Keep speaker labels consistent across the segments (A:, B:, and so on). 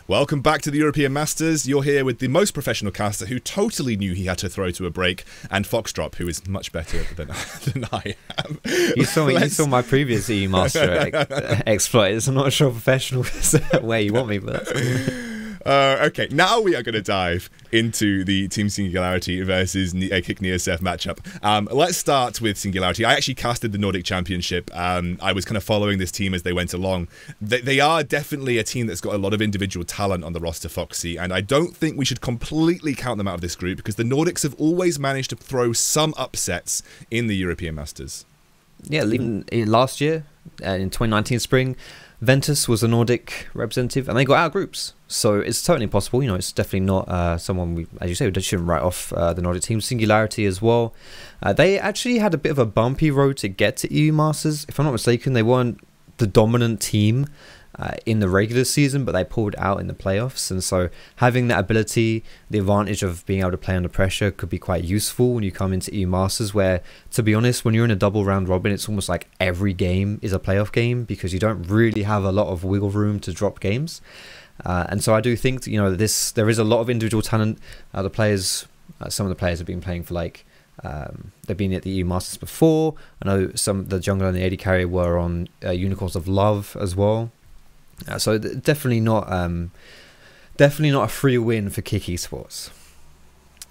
A: Welcome back to the European Masters. You're here with the most professional caster who totally knew he had to throw to a break, and Foxdrop, who is much better than I am.
B: You saw my previous EU Master exploits. I'm not sure professional is where you want me, but
A: okay, now we are going to dive into the Team Singularity versus K1ck Neosurf matchup. Let's start with Singularity. I actually casted the Nordic Championship. I was kind of following this team as they went along. They are definitely a team that's got a lot of individual talent on the roster, Foxy, and I don't think we should completely count them out of this group because the Nordics have always managed to throw some upsets in the European Masters. Yeah,
B: even last year, in 2019 spring, Ventus was a Nordic representative, and they got out of groups. So it's totally possible. You know, it's definitely not someone we, as you say, we shouldn't write off the Nordic team. Singularity as well. They actually had a bit of a bumpy road to get to EU Masters. If I'm not mistaken, they weren't the dominant team in the regular season, but they pulled out in the playoffs. And so having that ability, the advantage of being able to play under pressure could be quite useful when you come into EU Masters, where, to be honest, when you're in a double round robin, it's almost like every game is a playoff game because you don't really have a lot of wiggle room to drop games. And so I do think that, you know, there is a lot of individual talent. The players, some of the players have been playing for they've been at the EU Masters before. I know the jungler and the AD carry were on Unicorns of Love as well. So definitely not a free win for K1ck Esports.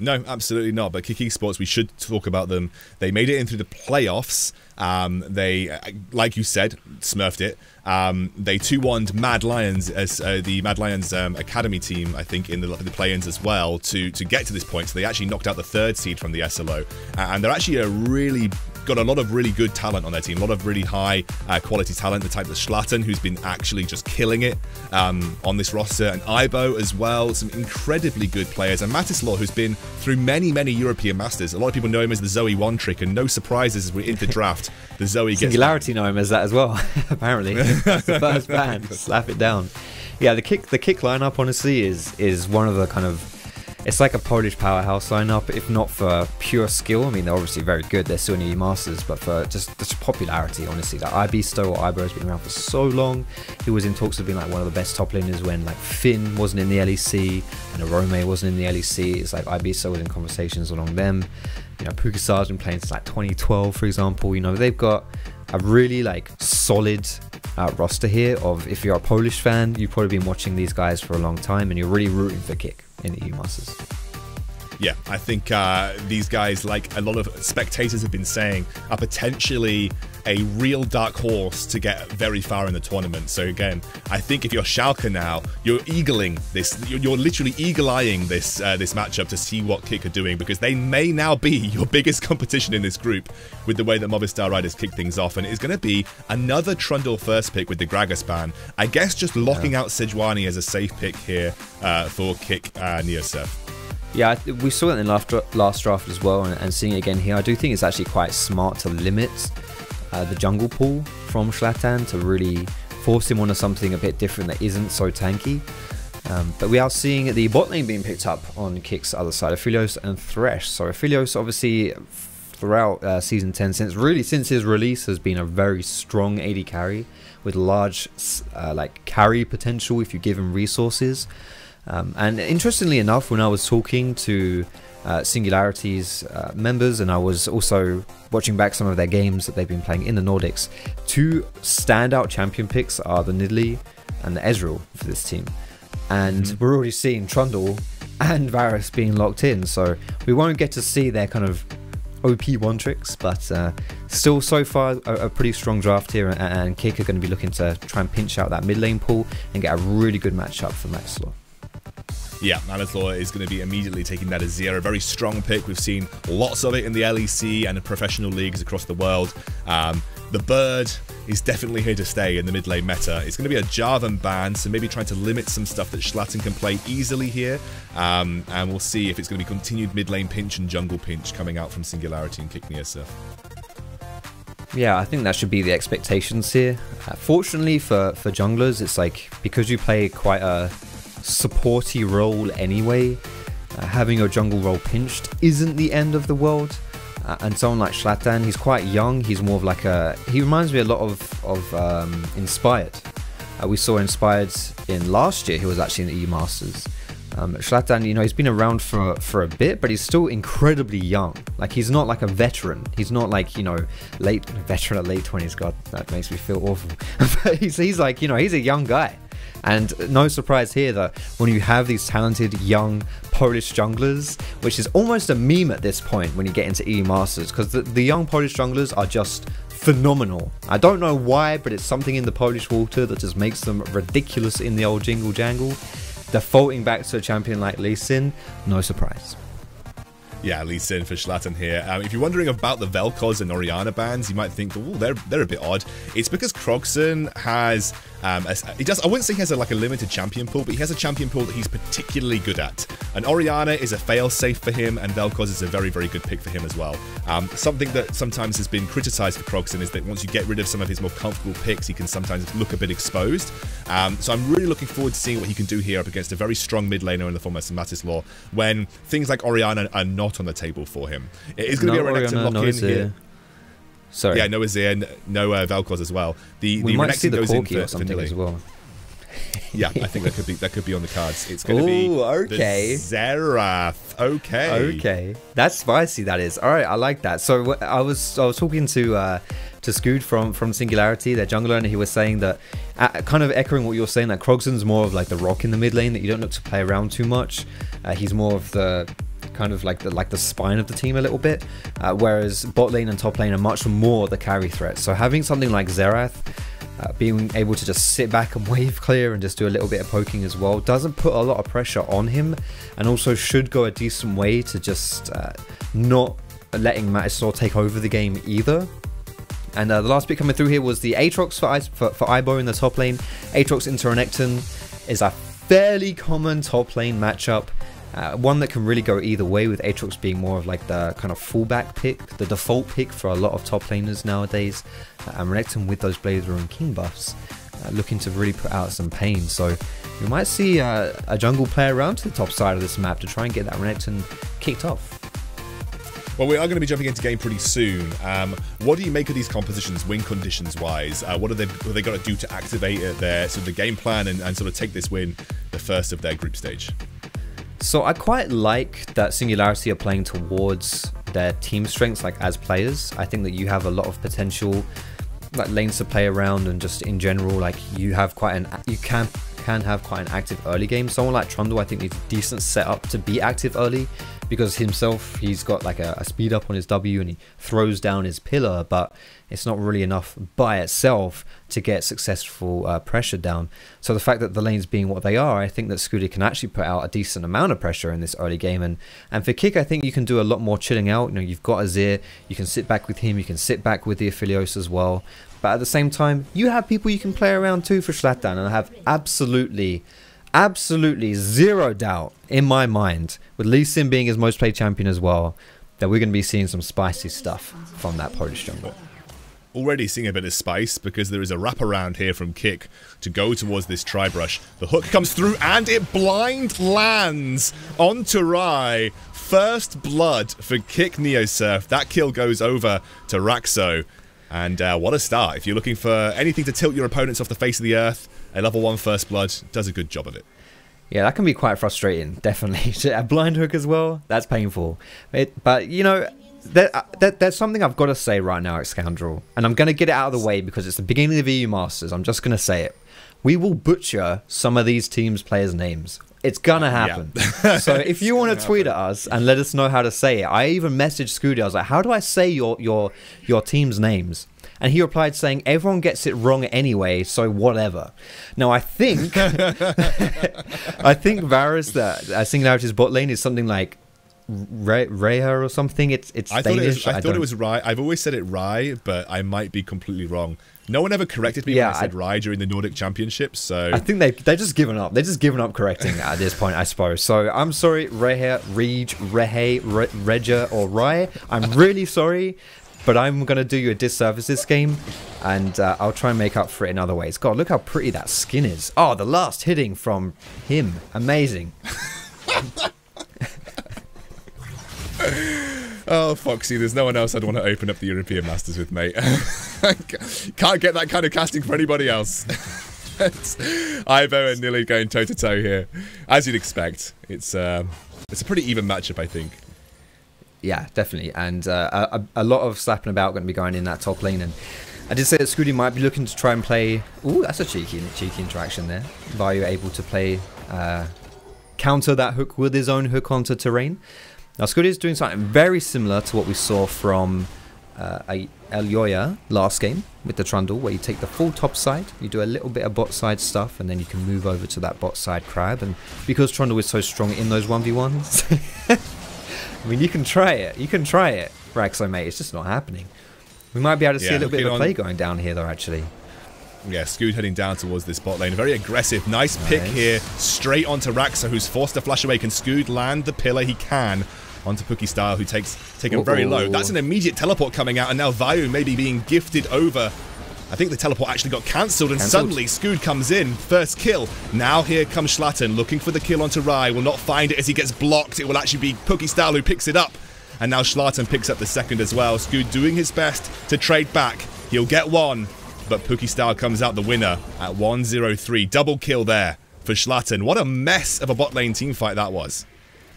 A: No, absolutely not. But K1ck Esports, we should talk about them. They made it in through the playoffs. They, like you said, smurfed it. They 2-1'd Mad Lions as the Mad Lions academy team, I think, in the play-ins as well to get to this point. So they actually knocked out the 3rd seed from the SLO, and they're actually got a lot of really good talent on their team, a lot of really high quality talent, the type of Shlatan, who's been actually just killing it on this roster, and Ibo as well, some incredibly good players, and Matislaw, who's been through many European Masters. A lot of people know him as the Zoe one trick, and no surprises as we're into draft, the Zoe gets
B: Singularity know him as that as well. Apparently, it's the first ban, slap it down. Yeah, the kick lineup honestly is one of the kind of, it's like a Polish powerhouse lineup, if not for pure skill. I mean, they're obviously very good, they're still in EU Masters, but for just popularity, honestly. Like Ibo has been around for so long. He was in talks of being like one of the best top laners when like Finn wasn't in the LEC and Arome wasn't in the LEC. It's like Ibo was in conversations along them. You know, Puki has been playing since like 2012, for example. You know, they've got a really like solid roster here of, if you're a Polish fan, you've probably been watching these guys for a long time and you're really rooting for K1ck in the EU Masters.
A: Yeah, I think these guys, like a lot of spectators have been saying, are potentially a real dark horse to get very far in the tournament. So again, I think if you're Schalke now, you're eagling this, you're literally eagle-eyeing this this matchup to see what K1ck are doing, because they may now be your biggest competition in this group with the way that Movistar Riders kick things off, and it's going to be another Trundle first pick with the Gragas ban. I guess just locking out Sejuani as a safe pick here for K1ck Neosurf.
B: Yeah, we saw it in the last draft as well, and seeing it again here, I do think it's actually quite smart to limit the jungle pool from Shlatan to really force him onto something a bit different that isn't so tanky. But we are seeing the bot lane being picked up on K1ck's other side, Aphelios and Thresh. So Aphelios, obviously, throughout Season 10, since his release, has been a very strong AD carry with large like carry potential if you give him resources. And interestingly enough, when I was talking to Singularity's members, and I was also watching back some of their games that they've been playing in the Nordics, 2 standout champion picks are the Nille and the Ezreal for this team. And we're already seeing Trundle and Varus being locked in, so we won't get to see their kind of OP one tricks, but still so far a pretty strong draft here, and K1ck are going to be looking to try and pinch out that mid lane pool and get a really good matchup for Matislaw.
A: Yeah, Matislaw is going to be immediately taking that Azir, a very strong pick. We've seen lots of it in the LEC and in professional leagues across the world. The bird is definitely here to stay in the mid lane meta. It's going to be a Jarvan ban, so maybe trying to limit some stuff that Shlatan can play easily here. And we'll see if it's going to be continued mid lane pinch and jungle pinch coming out from Singularity and K1ck Neosurf.
B: Yeah, I think that should be the expectations here. Fortunately for junglers, it's like, because you play quite a supporty role anyway, having your jungle role pinched isn't the end of the world. And someone like Shlatan, he's quite young, he's more of like he reminds me a lot of Inspired, we saw inspired in last year. He was actually in the EU Masters. Shlatan, you know, he's been around for a bit, but he's still incredibly young. Like, he's not like a veteran. He's not like, you know, veteran at late 20s. God, that makes me feel awful. But he's like, you know, he's a young guy. And no surprise here that when you have these talented young Polish junglers, which is almost a meme at this point when you get into EU Masters, because the young Polish junglers are just phenomenal. I don't know why, but it's something in the Polish water that just makes them ridiculous in the old jingle jangle. Defaulting back to a champion like Lee Sin, no surprise.
A: Yeah, Lee Sin for Shlatan here. If you're wondering about the Vel'Koz and Orianna bans, you might think, oh, they're a bit odd. It's because Kroghsen has, I wouldn't say he has a limited champion pool, but he has a champion pool that he's particularly good at. And Orianna is a fail-safe for him, and Vel'Koz is a very, very good pick for him as well. Something that sometimes has been criticized for Kroghsen is that once you get rid of some of his more comfortable picks, he can sometimes look a bit exposed. So I'm really looking forward to seeing what he can do here up against a very strong mid laner in the form of Matislaw, when things like Orianna are not on the table for him. It is going to be a Renekton lock-in here.
B: Sorry.
A: Yeah, no Azir, no Vel'Koz as well.
B: We might see the Corki or something as well.
A: Yeah, I think that could be on the cards. It's going to be the Xerath. Okay,
B: that's spicy. That is. All right, I like that. So I was talking to Skrude from Singularity, their jungler, and he was saying that, kind of echoing what you're saying, that Kroghsen's more of like the rock in the mid lane that you don't look to play around too much. He's more of the kind of like the spine of the team a little bit, whereas bot lane and top lane are much more the carry threat. So having something like Xerath, being able to just sit back and wave clear and just do a little bit of poking as well, doesn't put a lot of pressure on him, and also should go a decent way to just not letting Matislaw take over the game either. And the last pick coming through here was the Aatrox for Ibo in the top lane. Aatrox into Renekton is a fairly common top lane matchup. One that can really go either way, with Aatrox being more of like the kind of fullback pick, the default pick for a lot of top laners nowadays. And Renekton with those Blazer and King buffs, looking to really put out some pain. So we might see a jungle play around to the top side of this map to try and get that Renekton kicked off.
A: Well, we are going to be jumping into game pretty soon. What do you make of these compositions, win conditions wise? What have they got to do to activate their sort of the game plan and sort of take this win, the first of their group stage?
B: So I quite like that Singularity are playing towards their team strengths, like as players. I think that you have a lot of potential, like lanes to play around, and just in general, like you have quite you can have quite an active early game. Someone like Trundle, I think, needs a decent setup to be active early, because himself, he's got like a speed up on his W and he throws down his pillar, but it's not really enough by itself to get successful pressure down. So the fact that the lanes being what they are, I think that Skrude can actually put out a decent amount of pressure in this early game. And for ck, I think you can do a lot more chilling out. You know, you've got Azir, you can sit back with him, you can sit back with the Aphelios as well. But at the same time, you have people you can play around too for Shlatan, and I have absolutely zero doubt in my mind, with Lee Sin being his most played champion as well, that we're going to be seeing some spicy stuff from that Polish jungle.
A: Already seeing a bit of spice, because there is a wraparound here from ck to go towards this tri-brush. The hook comes through and it blind lands onto Rye. First blood for ck Neosurf. That kill goes over to Raxxo. And what a start. If you're looking for anything to tilt your opponents off the face of the earth, a level 1 first blood does a good job of it.
B: Yeah, that can be quite frustrating, definitely. A blind hook as well, that's painful. But you know, there's something I've got to say right now, Scoundrel, and I'm going to get it out of the way because it's the beginning of the EU Masters. I'm just going to say it. We will butcher some of these teams' players' names. It's gonna happen. Yeah. So if you want to tweet at us and let us know how to say it, I even messaged Skrude. I was like, "How do I say your team's names?" And he replied saying, "Everyone gets it wrong anyway, so whatever." Now I think Varus, that Singularity's bot lane, is something like reje or something. It's Danish.
A: I thought it was Rye. I've always said it Rye, but I might be completely wrong. No one ever corrected me when I said Rye during the Nordic Championships, so...
B: I think they've just given up. They've just given up correcting at this point, I suppose. So I'm sorry, reje, or Rye. I'm really sorry, but I'm going to do you a disservice this game, and I'll try and make up for it in other ways. God, look how pretty that skin is. Oh, the last hitting from him. Amazing.
A: Oh, Foxy, there's no one else I'd want to open up the European Masters with, mate. Can't get that kind of casting for anybody else. Ivo and Nille going toe-to-toe here. As you'd expect. It's a pretty even matchup, I think.
B: Yeah, definitely. And a lot of slapping about going to be going in that top lane. And I did say that Skrude might be looking to try and play... Ooh, that's a cheeky interaction there. Vayu able to play... counter that hook with his own hook onto terrain. Now Skrude is doing something very similar to what we saw from Elyoya last game with the Trundle, where you take the full top side, you do a little bit of bot side stuff, and then you can move over to that bot side crab. And because Trundle is so strong in those 1v1s, I mean, you can try it, Raxxo, mate, it's just not happening. We might be able to see a little bit of a play going down here though, actually.
A: Yeah, Skrude heading down towards this bot lane. Very aggressive. Nice pick here. Straight onto Raxxo, who's forced to flash away. Can Skrude land the pillar? He can. Onto Puki style, who takes him very low. That's an immediate teleport coming out, and now Vayu maybe being gifted over. I think the teleport actually got cancelled, and suddenly Skrude comes in. First kill. Now here comes Shlatan, looking for the kill onto Rye. Will not find it as he gets blocked. It will actually be Puki style who picks it up. And now Shlatan picks up the second as well. Skrude doing his best to trade back. He'll get one. But Puki style comes out the winner at 1-0-3. Double kill there for Shlatan. What a mess of a bot lane teamfight that was.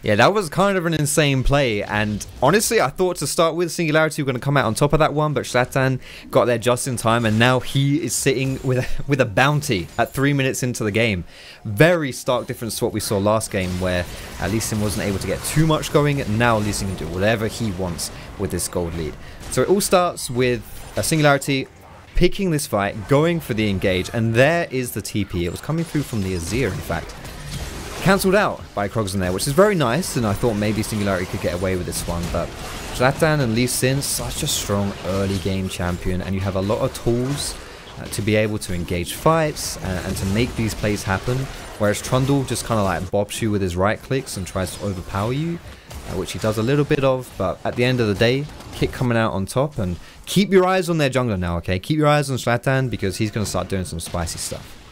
B: Yeah, that was kind of an insane play, and honestly, I thought to start with, Singularity were going to come out on top of that one, but Shlatan got there just in time, and now he is sitting with a bounty at 3 minutes into the game. Very stark difference to what we saw last game, where Lee Sin wasn't able to get too much going, and now Lee Sin can do whatever he wants with this gold lead. So it all starts with a Singularity picking this fight, going for the engage, and there is the TP. It was coming through from the Azir, in fact. Cancelled out by Kroghsen there, which is very nice, and I thought maybe Singularity could get away with this one, but Shlatan and Lee Sin, such a strong early game champion, and you have a lot of tools to be able to engage fights and to make these plays happen, whereas Trundle just kind of like bobs you with his right clicks and tries to overpower you, which he does a little bit of, but at the end of the day, K1ck coming out on top, and keep your eyes on their jungler now, okay? Keep your eyes on Shlatan, because he's going to start doing some spicy stuff.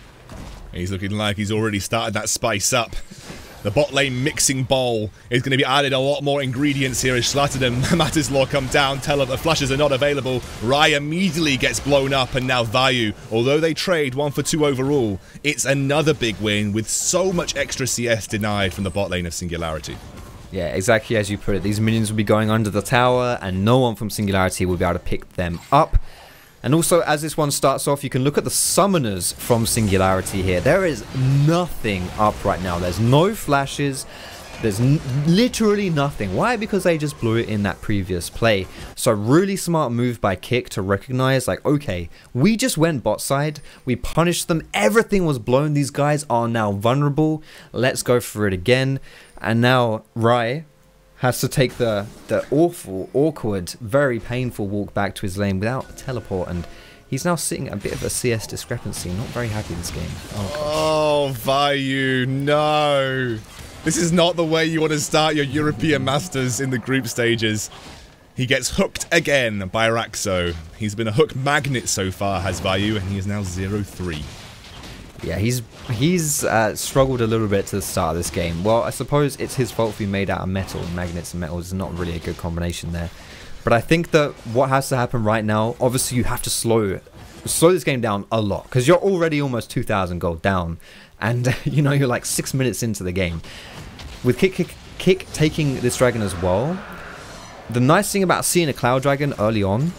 A: He's looking like he's already started that spice up. The bot lane mixing bowl is going to be added a lot more ingredients here as Shlatan and Matislaw come down, tell him the flashes are not available. Rye immediately gets blown up, and now Vayu, although they trade 1 for 2 overall, it's another big win with so much extra CS denied from the bot lane of Singularity.
B: Yeah, exactly as you put it. These minions will be going under the tower, and no one from Singularity will be able to pick them up. And also, as this one starts off, you can look at the summoners from Singularity here. There is nothing up right now. There's no flashes. There's literally nothing. Why? Because they just blew it in that previous play. So really smart move by K1ck to recognize, like, okay, we just went bot side. We punished them. Everything was blown. These guys are now vulnerable. Let's go for it again. And now Rye has to take the awful, awkward, very painful walk back to his lane without a teleport, and he's now sitting at a bit of a CS discrepancy. Not very happy this game.
A: Oh, Vayu, no. This is not the way you want to start your European Masters in the group stages. He gets hooked again by Raxxo. He's been a hook magnet so far, has Vayu, and he is now 0-3.
B: Yeah, he's struggled a little bit to the start of this game. Well, I suppose it's his fault if he made out of metal. Magnets and metals is not really a good combination there. But I think that what has to happen right now, obviously you have to slow this game down a lot, because you're already almost 2,000 gold down, and you know, you're like 6 minutes into the game. With K1ck taking this dragon as well, the nice thing about seeing a Cloud Dragon early on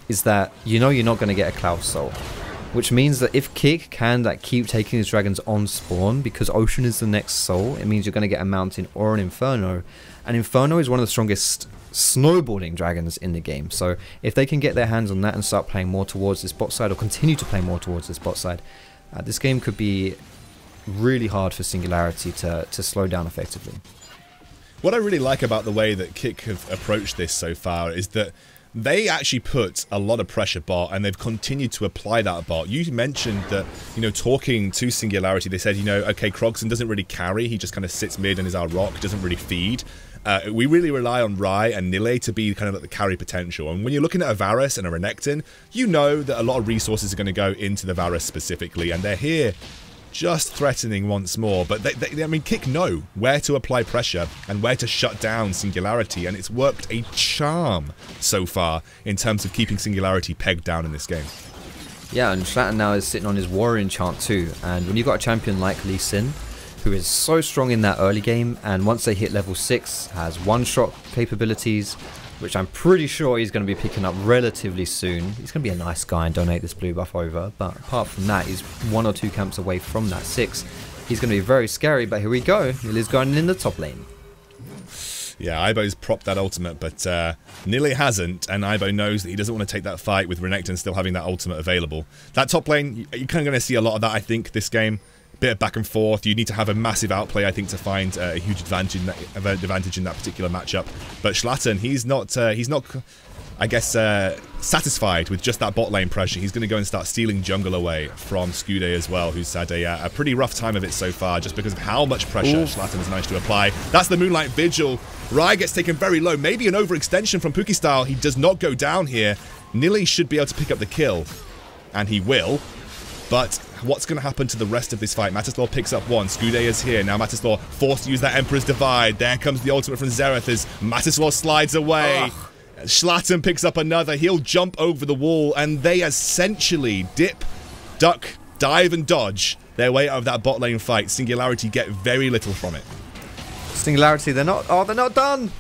B: is that you know you're not going to get a Cloud Soul. Which means that if K1ck can keep taking his dragons on spawn, because Ocean is the next soul, it means you're going to get a Mountain or an Inferno. And Inferno is one of the strongest snowballing dragons in the game. So if they can get their hands on that and start playing more towards this bot side, or continue to play more towards this bot side, this game could be really hard for Singularity to slow down effectively.
A: What I really like about the way that K1ck have approached this so far is that they actually put a lot of pressure bot, and they've continued to apply that bot. You mentioned that, you know, talking to Singularity, they said, you know, okay, Kroghsen doesn't really carry. He just kind of sits mid and is our rock, doesn't really feed. We really rely on Rye and Nille to be kind of like the carry potential. And when you're looking at a Varus and a Renekton, you know that a lot of resources are going to go into the Varus specifically, and they're here just threatening once more. But I mean, K1ck know where to apply pressure and where to shut down Singularity, and it's worked a charm so far in terms of keeping Singularity pegged down in this game.
B: Yeah, and Shlatan now is sitting on his warrior enchant too, and when you've got a champion like Lee Sin, who is so strong in that early game, and once they hit level 6, has one-shot capabilities, which I'm pretty sure he's going to be picking up relatively soon. He's going to be a nice guy and donate this blue buff over, but apart from that, he's 1 or 2 camps away from that 6. He's going to be very scary, but here we go. Nille's going in the top lane.
A: Yeah, Aibo's propped that ultimate, but Nille hasn't, and Aibo knows that he doesn't want to take that fight with Renekton still having that ultimate available. That top lane, you're kind of going to see a lot of that, I think, this game. Bit of back and forth. You need to have a massive outplay, I think, to find a huge advantage in that particular matchup. But Shlatan, he's not, I guess, satisfied with just that bot lane pressure. He's going to go and start stealing jungle away from Skrude as well, who's had a pretty rough time of it so far, just because of how much pressure Shlatan has managed to apply. That's the Moonlight Vigil. Raje gets taken very low. Maybe an overextension from Puki style. He does not go down here. Nille should be able to pick up the kill, and he will. But what's going to happen to the rest of this fight? Matislaw picks up one. Skrude is here. Now Matislaw forced to use that Emperor's Divide. There comes the ultimate from Xerath as Matislaw slides away. Shlatan picks up another. He'll jump over the wall, and they essentially dip, duck, dive, and dodge their way out of that bot lane fight. Singularity get very little from it.
B: Singularity, they're not done.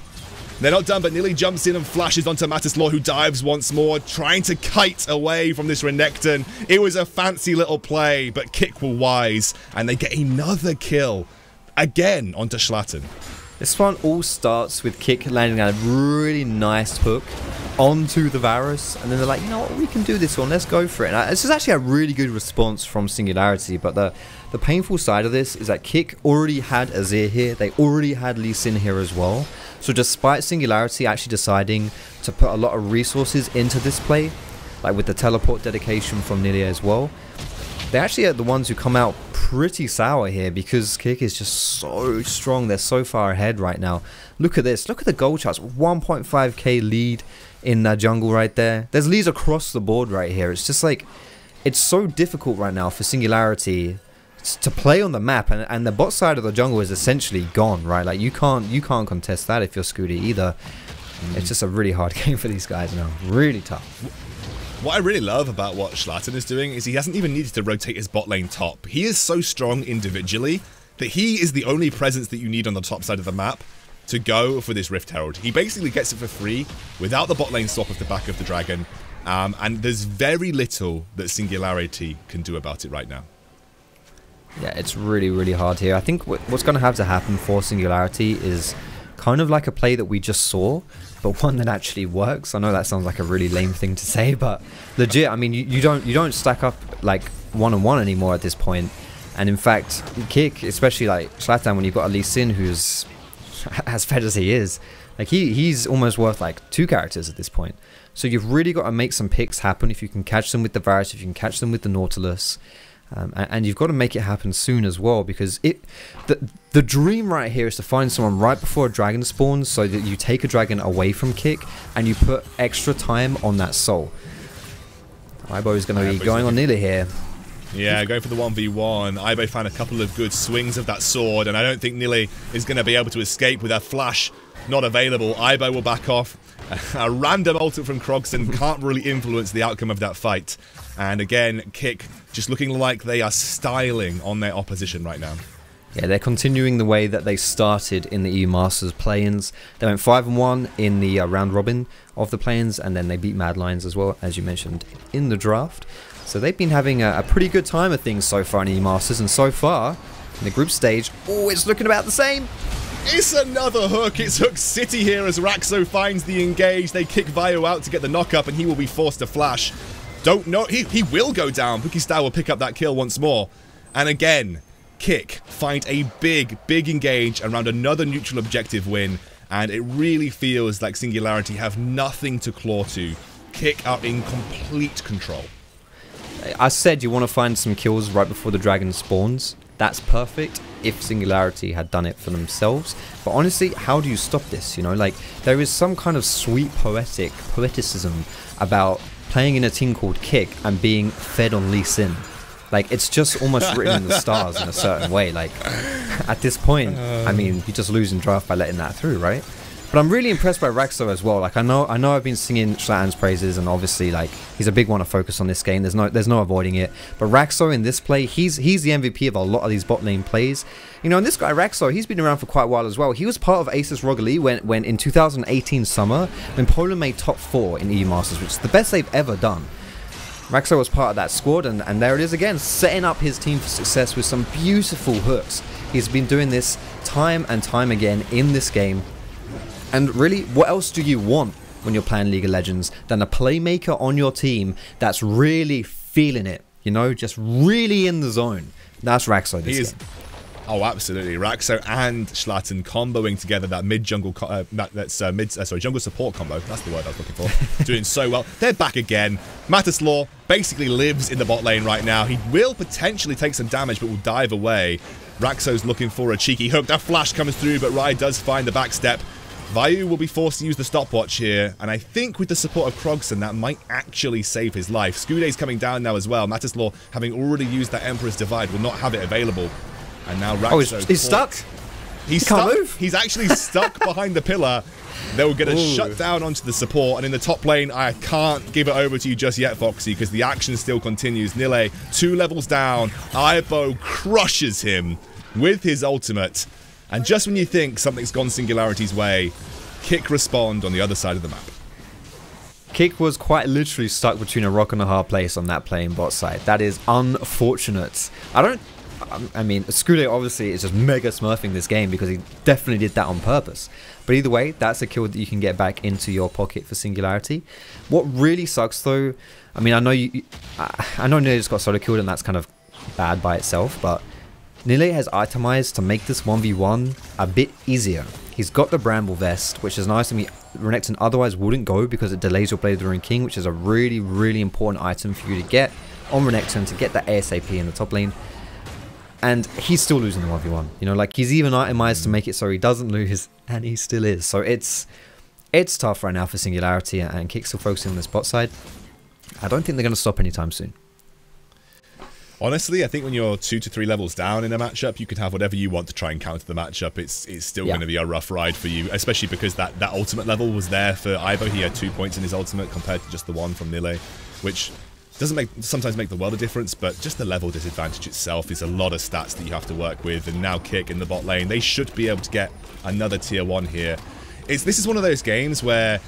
A: They're not done, but Nille jumps in and flashes onto Matislaw, who dives once more, trying to kite away from this Renekton. It was a fancy little play, but K1ck were wise, and they get another kill, again, onto Shlatan.
B: This one all starts with K1ck landing a really nice hook onto the Varus, and then they're like, you know what, we can do this one, let's go for it. And this is actually a really good response from Singularity, but the painful side of this is that K1ck already had Azir here, they already had Lee Sin here as well. So despite Singularity actually deciding to put a lot of resources into this play, like with the teleport dedication from Nille as well, they actually are the ones who come out pretty sour here because K1ck is just so strong. They're so far ahead right now. Look at this. Look at the gold charts. 1.5k lead in that jungle right there. There's leads across the board right here. It's just like, it's so difficult right now for Singularity to play on the map, and the bot side of the jungle is essentially gone, right? Like you can't contest that if you're Skrude either. It's just a really hard game for these guys now. Really tough.
A: What I really love about what Shlatan is doing is he hasn't even needed to rotate his bot lane top. He is so strong individually that he is the only presence that you need on the top side of the map to go for this Rift Herald. He basically gets it for free without the bot lane swap off the back of the dragon, and there's very little that Singularity can do about it right now.
B: Yeah, it's really, really hard here. I think what's going to have to happen for Singularity is kind of like a play that we just saw, but one that actually works. I know that sounds like a really lame thing to say, but legit, I mean, you don't stack up like one-on-one anymore at this point. And in fact, K1ck, especially like Shlatan, when you've got a Lee Sin who's as fed as he is, like he's almost worth like 2 characters at this point. So you've really got to make some picks happen. If you can catch them with the Varus, if you can catch them with the Nautilus. And you've got to make it happen soon as well, because the dream right here is to find someone right before a dragon spawns, so that you take a dragon away from K1ck and you put extra time on that soul. Aibo is going to be going on Nille here.
A: Yeah, going for the 1v1. Aibo found a couple of good swings of that sword, and I don't think Nille is going to be able to escape with her flash not available. Aibo will back off. A random ultimate from Kroghsen can't really influence the outcome of that fight. And again, K1ck just looking like they are styling on their opposition right now.
B: Yeah, they're continuing the way that they started in the EU Masters play-ins. They went 5-1 in the round robin of the play-ins, and then they beat Mad Lions as well, as you mentioned, in the draft. So they've been having a pretty good time of things so far in EU Masters, and so far, in the group stage, oh, it's looking about the same.
A: It's another hook. It's Hook City here as Raxxo finds the engage. They kick Vayu out to get the knock-up, and he will be forced to flash. Don't know. He will go down. Puki style will pick up that kill once more. And again, K1ck find a big engage around another neutral objective win. And it really feels like Singularity have nothing to claw to. K1ck are in complete control.
B: I said you want to find some kills right before the dragon spawns. That's perfect if Singularity had done it for themselves. But honestly, how do you stop this? You know, like, there is some kind of sweet poeticism about playing in a team called K1ck and being fed on Lee Sin. Like, it's just almost written in the stars in a certain way. Like, at this point, I mean, you just lose in draft by letting that through, right? But I'm really impressed by Raxxo as well. Like I know I've been singing Shlatan's praises, and obviously like he's a big one to focus on this game. There's no avoiding it. But Raxxo in this play, he's the MVP of a lot of these bot lane plays. You know, and this guy Raxxo, he's been around for quite a while as well. He was part of Asus Rogue League when in 2018 summer, when Poland made top 4 in EU Masters, which is the best they've ever done. Raxxo was part of that squad, and there it is again, setting up his team for success with some beautiful hooks. He's been doing this time and time again in this game. And really, what else do you want when you're playing League of Legends than a playmaker on your team that's really feeling it, you know, just really in the zone? That's Raxxo this game.
A: Oh, absolutely. Raxxo and Shlatan comboing together that mid-jungle, jungle support combo. That's the word I was looking for. Doing so well. They're back again. Matislaw basically lives in the bot lane right now. He will potentially take some damage, but will dive away. Raxxo's looking for a cheeky hook. That flash comes through, but Raje does find the backstep. Vayu will be forced to use the stopwatch here, and I think with the support of Kroghsen, that might actually save his life. Skrude's coming down now as well. Matislaw, having already used that Emperor's Divide, will not have it available. And now Raxxo...
B: he's stuck.
A: He's stuck. Can't move. He's actually stuck behind the pillar. They'll get a shut down onto the support. And in the top lane, I can't give it over to you just yet, Foxy, because the action still continues. Nille, 2 levels down. Aibo crushes him with his ultimate. And just when you think something's gone Singularity's way, K1ck respond on the other side of the map.
B: K1ck was quite literally stuck between a rock and a hard place on that playing bot side. That is unfortunate. I mean, Skrude obviously is just mega smurfing this game because he definitely did that on purpose. But either way, that's a kill that you can get back into your pocket for Singularity. What really sucks though, I mean, I know Nille just got solo killed and that's kind of bad by itself, but Nille has itemized to make this 1v1 a bit easier. He's got the Bramble Vest, which is nice. I mean, Renekton otherwise wouldn't go because it delays your Blade of the Ruined King, which is a really, really important item for you to get on Renekton to get that ASAP in the top lane. And he's still losing the 1v1. You know, like he's even itemized to make it so he doesn't lose, and he still is. So it's tough right now for Singularity, and K1ck still focusing on the spot side. I don't think they're going to stop anytime soon.
A: Honestly, I think when you're 2 to 3 levels down in a matchup, you can have whatever you want to try and counter the matchup. It's still going to be a rough ride for you, especially because that ultimate level was there for Aibo. He had 2 points in his ultimate compared to just the 1 from Nille, which doesn't sometimes make the world a difference, but just the level disadvantage itself is a lot of stats that you have to work with. And now K1ck in the bot lane, they should be able to get another tier 1 here. This is one of those games where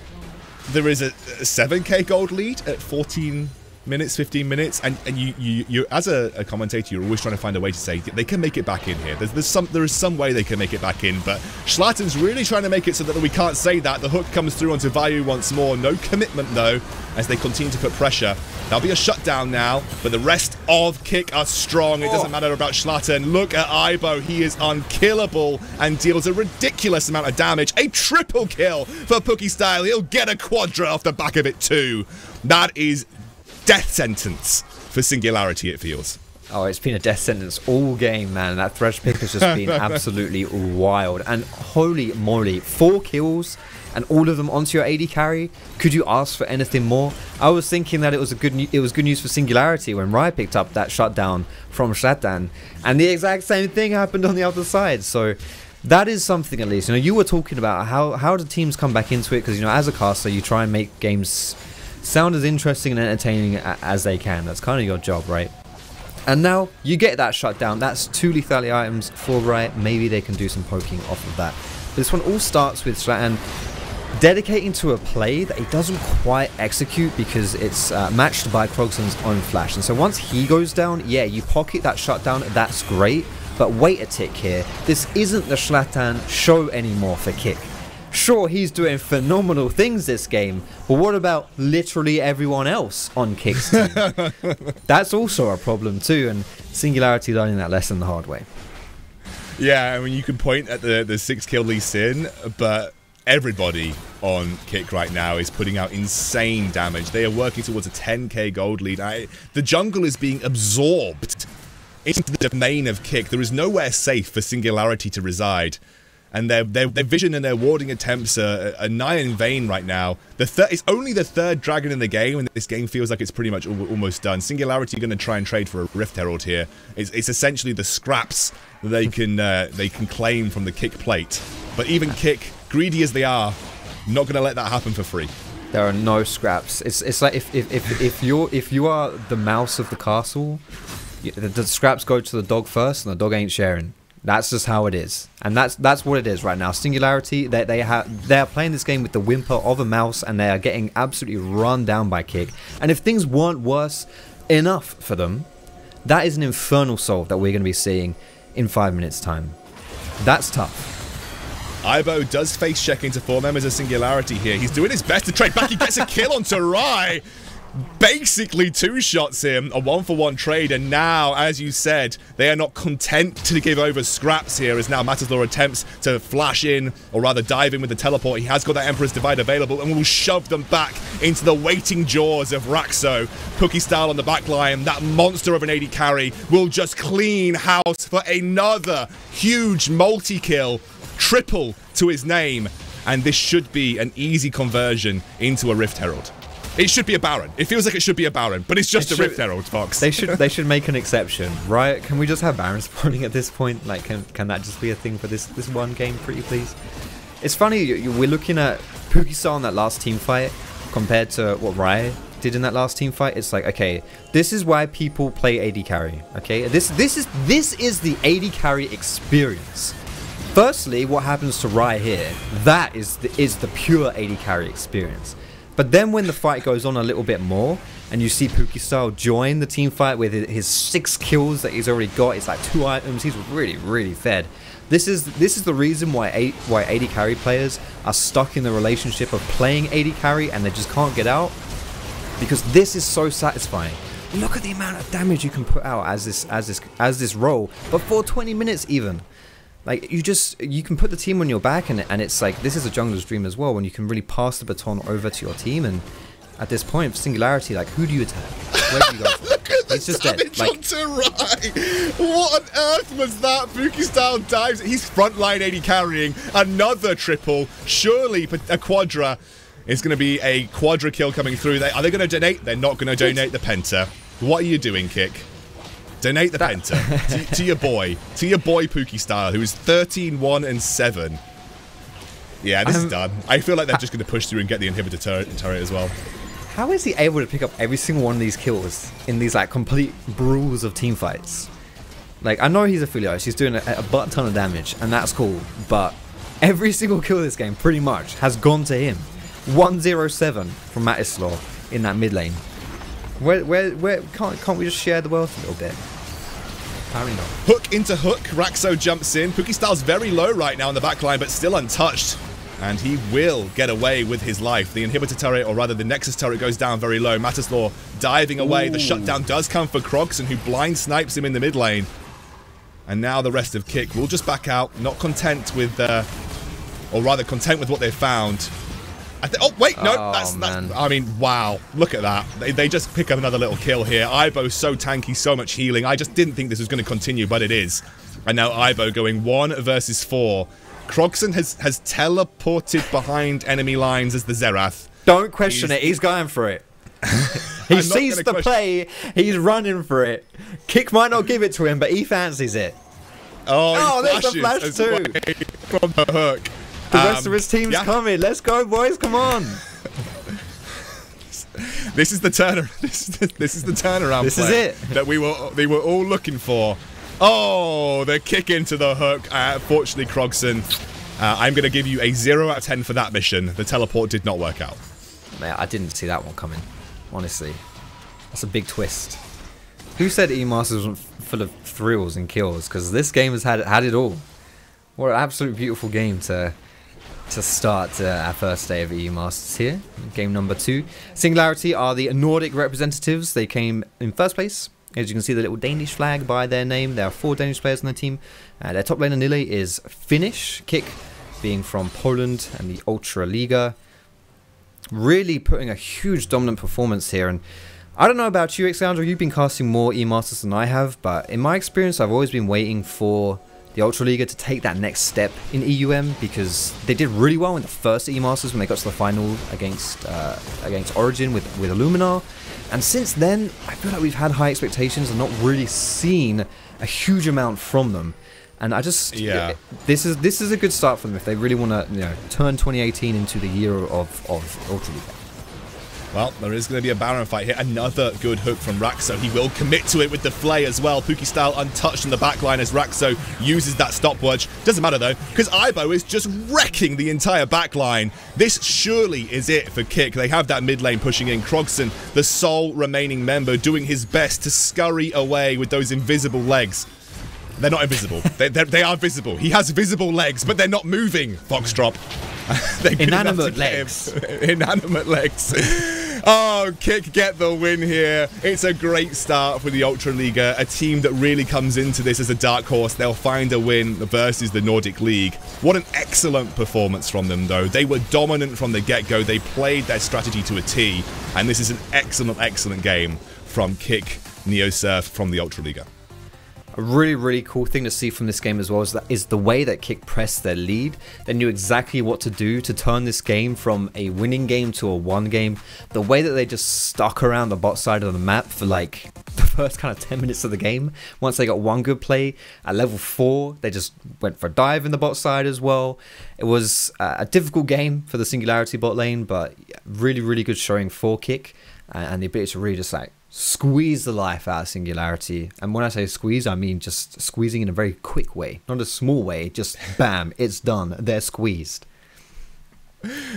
A: there is a 7k gold lead at 14 minutes, 15 minutes, and you as a commentator, you're always trying to find a way to say they can make it back in here. There is some way they can make it back in, but Shlatan's really trying to make it so that we can't say that. The hook comes through onto Vayu once more. No commitment though, as they continue to put pressure. There'll be a shutdown now, but the rest of K1ck are strong. It doesn't matter about Shlatan. Look at Aibo. He is unkillable and deals a ridiculous amount of damage. A triple kill for Puki style. He'll get a quadra off the back of it too. That is death sentence for Singularity, it feels.
B: Oh, it's been a death sentence all game, man. That Thresh pick has just been absolutely wild. And holy moly, 4 kills and all of them onto your AD carry. Could you ask for anything more? I was thinking that it was good news for Singularity when Raje picked up that shutdown from Shlatan, and the exact same thing happened on the other side. So that is something at least. You know, you were talking about how do teams come back into it, because you know, as a caster, you try and make games sound as interesting and entertaining as they can. That's kind of your job, right? And now you get that shutdown. That's 2 lethality items for Raje. Maybe they can do some poking off of that. But this one all starts with Shlatan dedicating to a play that he doesn't quite execute because it's matched by Kroghsen's own flash. And so once he goes down, yeah, you pocket that shutdown. That's great. But wait a tick here. This isn't the Shlatan show anymore for K1ck. Sure, he's doing phenomenal things this game, but what about literally everyone else on K1ck's team? That's also a problem too, and Singularity learning that lesson the hard way.
A: Yeah, I mean, you can point at the 6 kill Lee Sin, but everybody on K1ck right now is putting out insane damage. They are working towards a 10k gold lead. The jungle is being absorbed into the domain of K1ck. There is nowhere safe for Singularity to reside. And their vision and their warding attempts are nigh in vain right now. It's only the 3rd dragon in the game, and this game feels like it's pretty much almost done. Singularity are going to try and trade for a Rift Herald here. It's essentially the scraps that they can claim from the K1ck plate. But even K1ck greedy as they are, not going to let that happen for free.
B: There are no scraps. It's like if you are the mouse of the castle, the scraps go to the dog first, and the dog ain't sharing. That's just how it is, and that's what it is right now. Singularity, they are playing this game with the whimper of a mouse, and they are getting absolutely run down by K1ck. And if things weren't worse enough for them, that is an infernal solve that we're going to be seeing in 5 minutes time. That's tough.
A: Ibo does face check into 4 members of Singularity here. He's doing his best to trade back. He gets a kill onto Rai. Basically 2 shots him, a 1-for-1 trade, and now, as you said, they are not content to give over scraps here, as now Matislaw attempts to flash in, or rather dive in with the teleport. He has got that Emperor's Divide available, and will shove them back into the waiting jaws of Raxxo. Puki style on the back line, that monster of an AD carry will just clean house for another huge multi-kill, triple to his name, and this should be an easy conversion into a Rift Herald. It should be a Baron. It feels like it should be a Baron, but it's just a Rift Herald, Fox.
B: They should make an exception, right? Can we just have Baron spawning at this point? Like, can that just be a thing for this one game, pretty please? It's funny, we're looking at Puki style in that last team fight compared to what Raje did in that last team fight. It's like, okay, this is why people play AD carry. Okay, this is the AD carry experience. Firstly, what happens to Raje here? That is the pure AD carry experience. But then when the fight goes on a little bit more, and you see Puki style join the team fight with his 6 kills that he's already got, it's like 2 items, he's really fed. This is the reason why AD carry players are stuck in the relationship of playing AD carry and they just can't get out, because this is so satisfying. Look at the amount of damage you can put out as this role before 20 minutes even. Like, you can put the team on your back, and it's like, this is a jungler's dream as well, when you can really pass the baton over to your team. And at this point, Singularity, like, who do you attack? Where do you go?
A: Look at
B: He's
A: the
B: just
A: damage
B: dead.
A: onto Rai. What on earth was that? Puki style dives. He's frontline AD carrying another triple. Surely a quadra is going to be a quadra kill coming through. Are they going to donate? They're not going to donate the penta. What are you doing, K1ck? Donate the penta to your boy Puki style, who is 13-1-7. Yeah, this is done. I feel like they're just going to push through and get the inhibitor turret as well.
B: How is he able to pick up every single one of these kills in these like complete brawls of team fights? Like, I know he's Aphelios, he's doing a butt ton of damage, and that's cool, but every single kill this game pretty much has gone to him. 107 from Matislaw in that mid lane. Where can't we just share the wealth a little bit? Apparently not.
A: Hook into hook. Raxxo jumps in. Puki style's very low right now in the backline, but still untouched. And he will get away with his life. The inhibitor turret, or rather the Nexus turret, goes down very low. Matislaw diving away. Ooh. The shutdown does come for Kroghsen, who blind snipes him in the mid lane. And now the rest of K1ck will just back out, not content with, or rather content with what they found. Oh, wait, no, that's I mean, wow, look at that. They just pick up another little kill here. Ibo's so tanky, so much healing. I just didn't think this was going to continue, but it is. And now Ibo going 1 versus 4. Kroghsen has teleported behind enemy lines as the Xerath.
B: Don't question it, he's going for it. He sees the play, he's running for it. K1ck might not give it to him, but he fancies it.
A: Oh,
B: there's the flash too.
A: From the hook.
B: The rest of his team's coming. Let's go, boys. Come on.
A: This is the This is the turnaround.
B: This is it
A: that we were all looking for. Oh, the kick into the hook. Fortunately, Kroghsen, I'm going to give you a 0 out of 10 for that mission. The teleport did not work out.
B: Man, I didn't see that one coming. Honestly, that's a big twist. Who said E-Masters was full of thrills and kills? Because this game has had it all. What an absolute beautiful game to start our first day of EU Masters here. Game number 2. Singularity are the Nordic representatives. They came in first place. As you can see, the little Danish flag by their name. There are 4 Danish players on their team. Their top laner Nille is Finnish. K1ck being from Poland and the Ultra Liga. Really putting a huge dominant performance here. And I don't know about you, Alexandra. You've been casting more E-Masters than I have. But in my experience, I've always been waiting for the Ultra Liga to take that next step in EUM, because they did really well in the first E-Masters when they got to the final against Origin with Illumina, and since then I feel like we've had high expectations and not really seen a huge amount from them. And I just, this is a good start for them if they really want to, turn 2018 into the year of Ultra League.
A: Well, there is going to be a Baron fight here. Another good hook from Raxxo. He will commit to it with the flay as well. Puki style untouched in the backline as Raxxo uses that stopwatch. Doesn't matter though, because Ibo is just wrecking the entire backline. This surely is it for K1ck. They have that mid lane pushing in. Kroghsen, the sole remaining member, doing his best to scurry away with those invisible legs. They're not invisible. They are visible. He has visible legs, but they're not moving. Foxtrot.
B: Inanimate legs.
A: Inanimate legs. Oh, K1ck get the win here. It's a great start for the Ultra League, a team that really comes into this as a dark horse. They'll find a win versus the Nordic League. What an excellent performance from them, though. They were dominant from the get-go. They played their strategy to a T, and this is an excellent, excellent game from K1ck Neosurf from the Ultra League.
B: A really, really cool thing to see from this game as well is the way that K1ck pressed their lead. They knew exactly what to do to turn this game from a winning game to a one game. The way that they just stuck around the bot side of the map for like the first kind of 10 minutes of the game. Once they got one good play at level 4, they just went for a dive in the bot side as well. It was a difficult game for the Singularity bot lane, but really, really good showing for K1ck and the ability to really just like squeeze the life out of Singularity. And when I say squeeze, I mean just squeezing in a very quick way, not a small way, just bam, it's done, they're squeezed.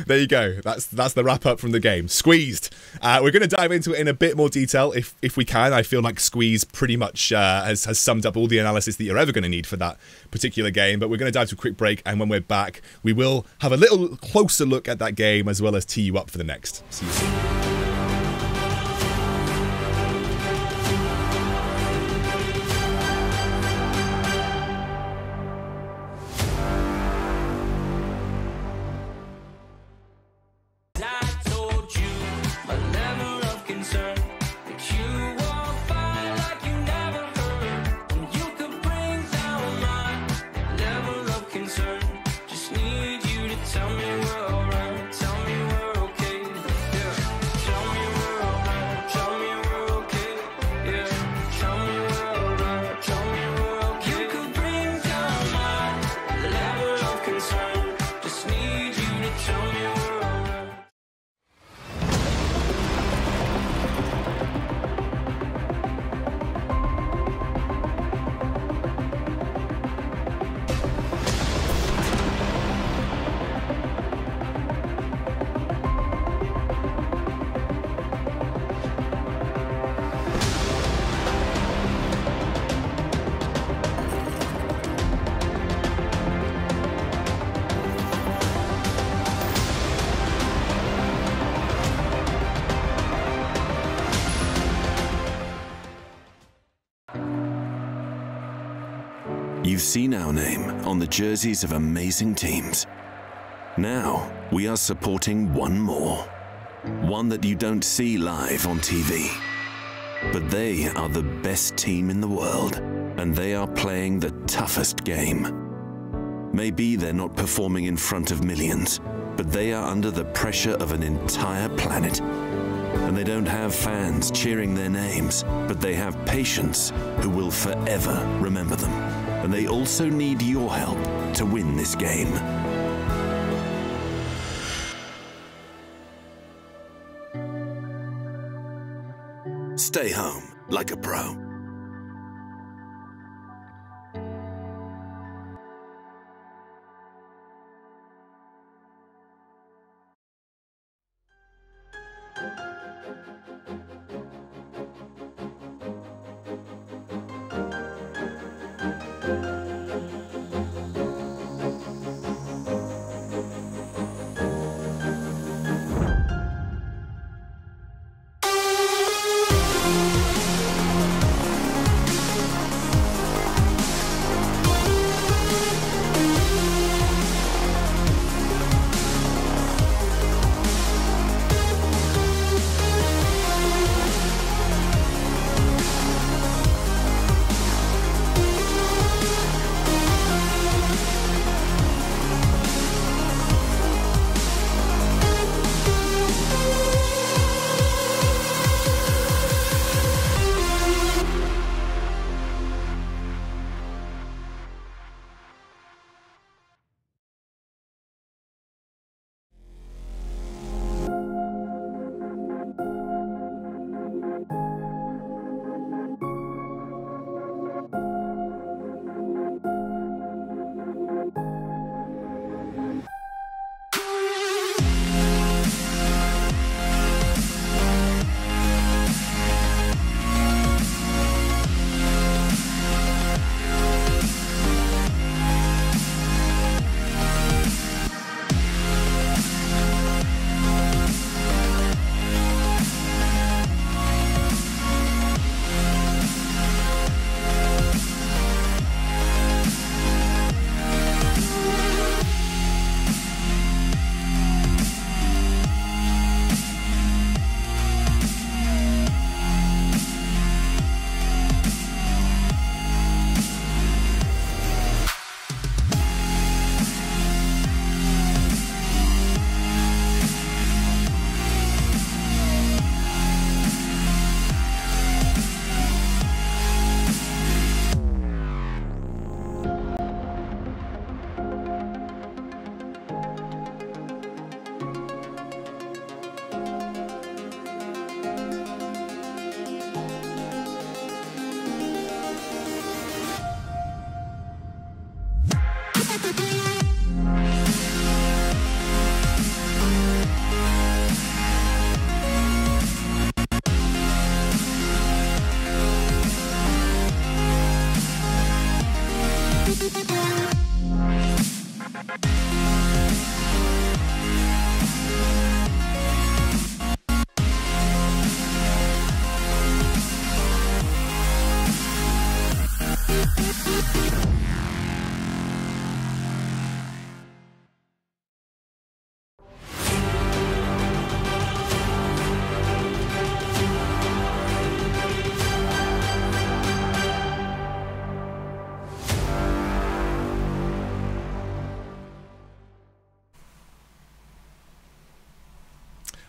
A: There you go. That's the wrap up from the game. Squeezed. We're going to dive into it in a bit more detail if we can. I feel like Squeeze pretty much has summed up all the analysis that you're ever going to need for that particular game. But we're going to dive to a quick break, and when we're back, we will have a little closer look at that game as well as tee you up for the next. See you soon.
C: You've seen our name on the jerseys of amazing teams. Now, we are supporting one more. One that you don't see live on TV. But they are the best team in the world, and they are playing the toughest game. Maybe they're not performing in front of millions, but they are under the pressure of an entire planet. And they don't have fans cheering their names, but they have patients who will forever remember them. And they also need your help to win this game. Stay home like a pro.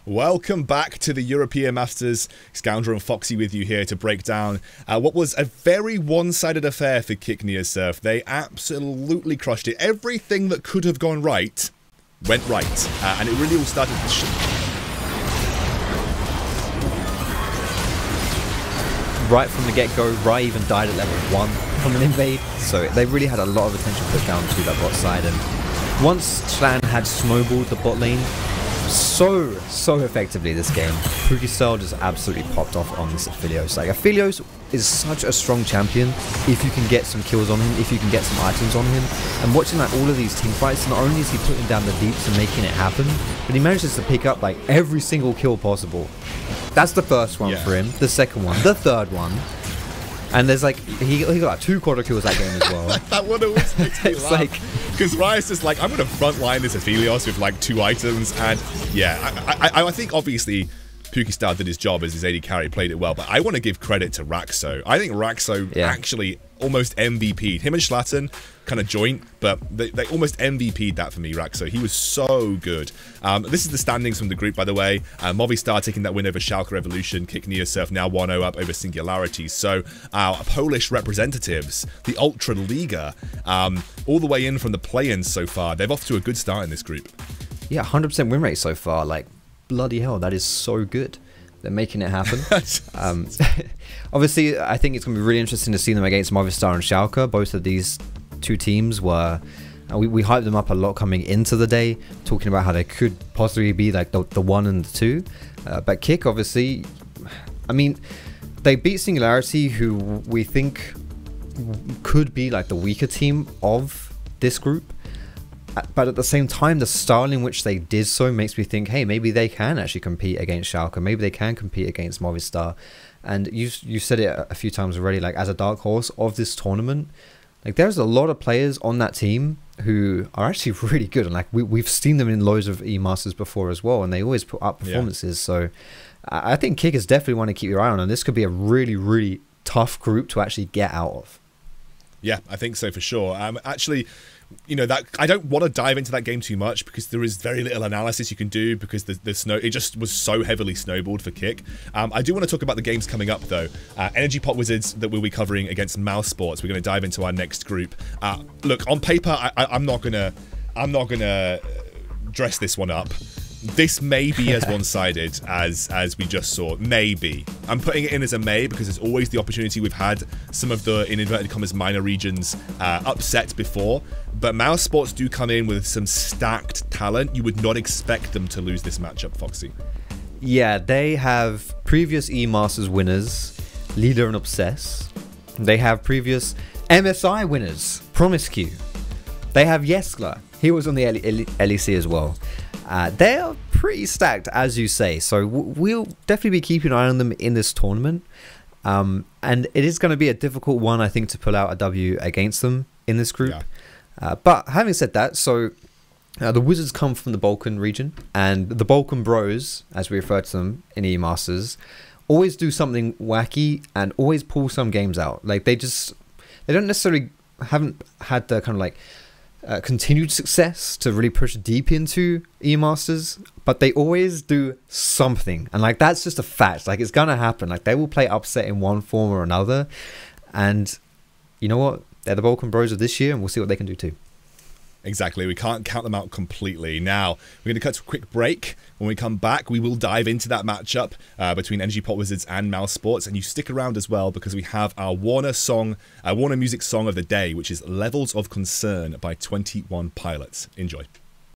A: Welcome back to the European Masters. Scoundrel and Foxy with you here to break down what was a very one-sided affair for K1ck Neosurf. They absolutely crushed it. Everything that could have gone right went right, and it really all started with
B: right from the get-go. Rai even died at level 1 from an invade, so they really had a lot of attention put down to that bot side. And once Shlatan had snowballed the bot lane so effectively this game, Puki style just absolutely popped off on this Aphelios. Like, Aphelios is such a strong champion if you can get some kills on him, if you can get some items on him. And watching like all of these team fights, not only is he putting down the deeps and making it happen, but he manages to pick up like every single kill possible. That's the first one for him, the second one, the third one. And there's like, he got like 2 quarter kills that game as well.
A: That one always makes me laugh.
B: Like,
A: because Riot's just like, I'm going to frontline this Aphelios with like 2 items. And yeah, I think obviously Puki style did his job as his AD carry, played it well. But I want to give credit to Raxxo. I think Raxxo actually almost MVP'd. Him and Shlatan kind of joint, but they almost MVP'd that for me, Raxxo. He was so good. This is the standings from the group, by the way. Movistar taking that win over Schalke Revolution. K1ck Neosurf now 1-0 up over Singularity. So our Polish representatives, the Ultra Liga, all the way in from the play-ins so far. They're off to a good start in this group.
B: Yeah, 100% win rate so far. Like, bloody hell, that is so good. They're making it happen. Obviously, I think it's going to be really interesting to see them against Movistar and Schalke. Both of these 2 teams were... we hyped them up a lot coming into the day, talking about how they could possibly be like the 1 and the 2. But K1ck, obviously... I mean, they beat Singularity, who we think could be like the weaker team of this group. But at the same time, the style in which they did so makes me think, hey, maybe they can actually compete against Schalke. Maybe they can compete against Movistar. And you said it a few times already, like, as a dark horse of this tournament, like, there's a lot of players on that team who are actually really good. And like, we've seen them in loads of E-Masters before as well, and they always put up performances. So I think K1ck is definitely one to keep your eye on, and this could be a really, really tough group to actually get out of.
A: Yeah, I think so for sure. Actually, you know, that I don't want to dive into that game too much because there is very little analysis you can do because the snow, it just was so heavily snowballed for K1ck. I do want to talk about the games coming up though. Energy Pot Wizards that we'll be covering against Mouse Sports. We're going to dive into our next group. Look, on paper, I'm not gonna dress this one up. This may be as one-sided as we just saw. Maybe. I'm putting it in as a may because there's always the opportunity. We've had some of the, in inverted commas, minor regions upset before. But Mouse Sports do come in with some stacked talent. You would not expect them to lose this matchup, Foxy.
B: Yeah, they have previous E-Masters winners, Leader and Obsess. They have previous MSI winners, Promiscu. They have Yeskla. He was on the LEC as well. They are pretty stacked, as you say, so we'll definitely be keeping an eye on them in this tournament. And it is going to be a difficult one, I think, to pull out a W against them in this group. Yeah. But having said that, so the Wizards come from the Balkan region, and the Balkan Bros, as we refer to them in E-Masters, always do something wacky and always pull some games out. Like, they don't necessarily haven't had the kind of like continued success to really push deep into E-Masters, but they always do something, and like, that's just a fact. Like, it's gonna happen. Like, they will play upset in one form or another, and you know what, they're the Balkan Bros of this year, and we'll see what they can do too.
A: Exactly, we can't count them out completely. Now, we're going to cut to a quick break. When we come back, we will dive into that matchup between Energy Pot Wizards and Mouse Sports, and you stick around as well because we have our Warner Music Song of the Day, which is Levels of Concern by 21 Pilots. Enjoy.